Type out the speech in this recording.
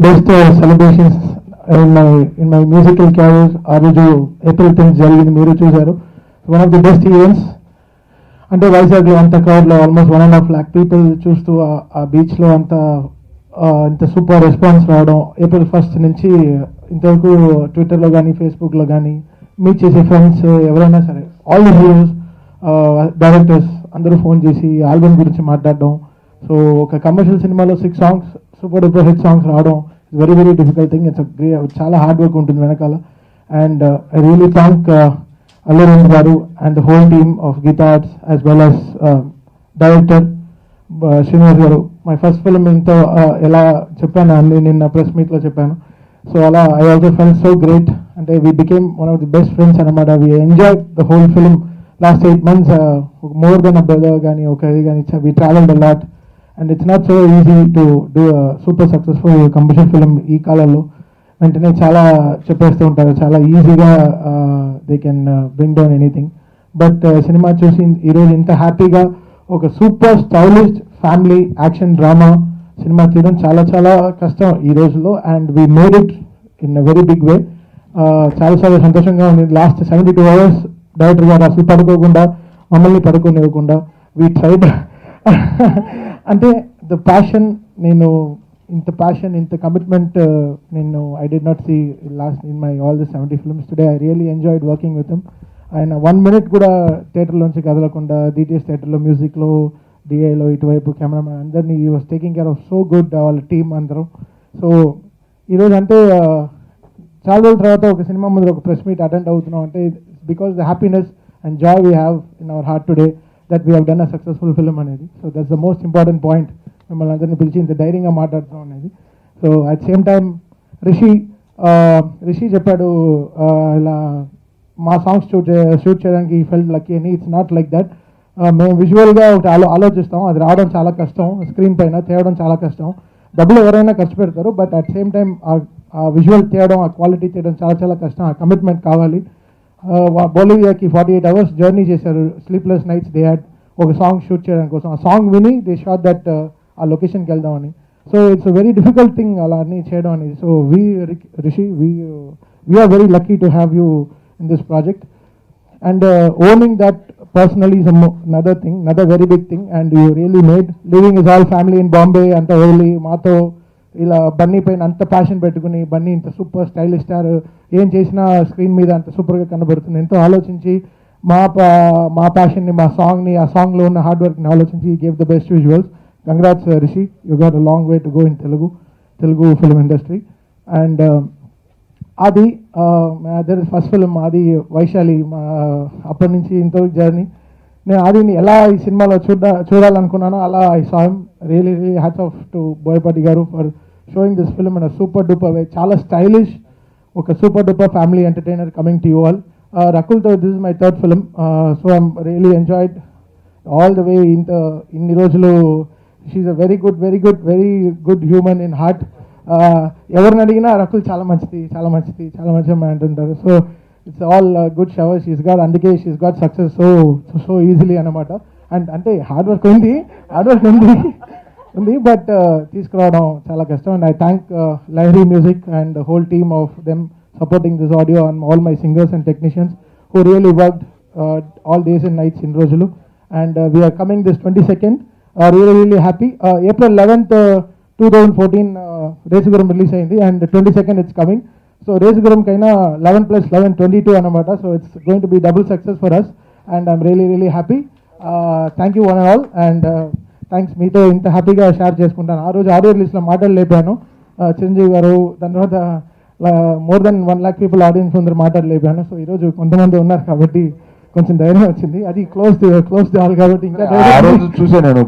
best celebrations in my musical career. ఆ రోజు April 10th జరిగింది, మీరు చూశారు. One of the best events. అంటే వైజాగ్లో అంత క్రౌడ్లో ఆల్మోస్ట్ 1.5 lakh పీపుల్ చూస్తూ ఆ బీచ్లో అంత ఇంత సూపర్ రెస్పాన్స్ రావడం. ఏప్రిల్ 1st నుంచి ఇంతవరకు ట్విట్టర్లో కానీ ఫేస్బుక్లో కానీ మీట్ చేసే ఫ్రెండ్స్ ఎవరైనా సరే, ఆల్ ది హీరోస్, డైరెక్టర్స్ అందరూ ఫోన్ చేసి ఆల్బమ్ గురించి మాట్లాడడం. సో ఒక కమర్షియల్ సినిమాలో 6 songs super duper hit songs రావడం వెరీ వెరీ డిఫికల్ట్ థింగ్. చాలా హార్డ్ వర్క్ ఉంటుంది వెనకాల. And I really thank Allu Aravind garu and the whole team of Geetha Arts as well as director Srinivas garu. My first film ఇంత ఎలా చెప్పాను అన్ని నిన్న ప్రెస్ మీట్లో చెప్పాను. సో అలా I also fell so great. అంటే we became one of the best friends అనమాట. We enjoy the whole film last 8 months, more than a brother కానీ ఒక ఇది కానీ. We travelled a lot and it's not so easy to do super successful commercial film ఈ కాలంలో. వెంటనే చాలా చెప్పేస్తూ ఉంటారు, చాలా ఈజీగా they can bring down anything. But సినిమా చూసి ఈరోజు ఇంత హ్యాపీగా ఒక super stylish family action drama cinema తీయడం చాలా చాలా కష్టం ఈ రోజుల్లో. And we made it in a very big way. చాలా చాలా సంతోషంగా ఉంది. లాస్ట్ 72 hours డైరెక్టర్ గారు అసలు పడుకోకుండా, మమ్మల్ని పడుకోనివ్వకుండా వీ ట్రైడ్. అంటే ద ప్యాషన్, నేను ఇంత ప్యాషన్, ఇంత కమిట్మెంట్ నేను I did not see last in my all the 70 films. Today I really enjoyed working with him. ఆయన 1 minute కూడా థియేటర్లోంచి కదలకుండా, డిటిఎస్ థియేటర్లో, మ్యూజిక్లో, డిఐలో, ఇటువైపు కెమెరామెన్ అందరినీ ఈ was taking care of so good, వాళ్ళ టీమ్ అందరం. సో ఈరోజు అంటే చాలా రోజుల తర్వాత ఒక సినిమా ముందు ఒక ప్రెస్ మీట్ అటెండ్ అవుతున్నాం అంటే because the happiness and joy we have in our heart today that we have done a successful film అనేది. So that's the most important point. మిమ్మల్ని అందరినీ పిలిచి ఇంత ధైర్యంగా మాట్లాడుతున్నాం అనేది. So at same time Rishi చెప్పాడు ఇలా మా సాంగ్స్ షూట్ చేయడానికి ఫెల్ట్ లక్కీ అని. It's not like that. మేము విజువల్గా ఒకటి ఆలోచిస్తాం, అది రావడం చాలా కష్టం, స్క్రీన్ పైన తేవడం చాలా కష్టం. డబ్బులు ఎవరైనా ఖర్చు పెడతారు, బట్ అట్ సేమ్ టైం ఆ విజువల్ తీయడం, ఆ క్వాలిటీ తీయడం చాలా చాలా కష్టం. ఆ కమిట్మెంట్ కావాలి. బొలివియాకి 48 hours జర్నీ చేశారు, స్లీప్లెస్ నైట్స్ దే హ్యాడ్ ఒక సాంగ్ షూట్ చేయడం కోసం. ఆ సాంగ్ విని దే షాట్ దట్ ఆ లొకేషన్కి వెళ్దామని. So it's a very difficult thing అలా అన్నీ చేయడం అనేది. So Rishi we are very lucky to have you in this project, and owning that personally is another thing, another very big thing. And you really made living is all family in Bombay anta early maato ila bunny pain anta passion pettukoni bunny inta super stylish star em chesina screen meeda anta super ga kanabarutundi ento ఆలోచించి మా passion ni, మా song ni, ఆ song lo unna hard work ni ఆలోచించి gave the best visuals. Congrats Rishi, you got a long way to go in Telugu film industry. And అది అదే first film, అది వైశాలి. అప్పటి నుంచి ఇంతవరకు జర్నీ. నేను ఆదిని ఎలా ఈ సినిమాలో చూడాలనుకున్నానో అలా I saw him. Really hats off to Boyapati garu for showing this film in a super duper way. చాలా స్టైలిష్, ఒక super duper family entertainer coming to you all. రకుల్తో this is my 3rd film. So I'm really enjoyed all the way. ఇన్ని రోజులు she's a very good human in heart. ఎవరిని అడిగినా రకుల్ చాలా మంచిది, చాలా మంచిది, చాలా మంచి అమ్మాయి అంటుంటారు. So it's all good shower she's got. అందుకే she's got success so easily అనమాట. అండ్ అంటే హార్డ్ వర్క్ ఉంది బట్ తీసుకురావడం చాలా కష్టం. And I thank Lahari music and whole team of them supporting this audio and all my singers and technicians who really worked all days and nights ఇన్ని రోజులు. And we are coming this 22nd. Really happy. April 11th 2014 Race Gurram release అయింది and 22nd it's coming. So రేసుగురంకైనా 11 + 11 22 అనమాట. So it's going to be double success for us and I'm really happy. Thank you one and all. And thanks, మీతో ఇంత హ్యాపీగా share చేసుకుంటాను. ఆ రోజు audio రిలీజ్లో మాటలు లేపాను చిరంజీవి గారు, దాని తర్వాత more than 1 lakh people audience ముందర మాటలు లేపాను. సో ఈరోజు కొంతమంది ఉన్నారు కాబట్టి కొంచెం ధైర్యం వచ్చింది. అది క్లోజ్ హాల్ కాబట్టి ఇంకా చూసే నేను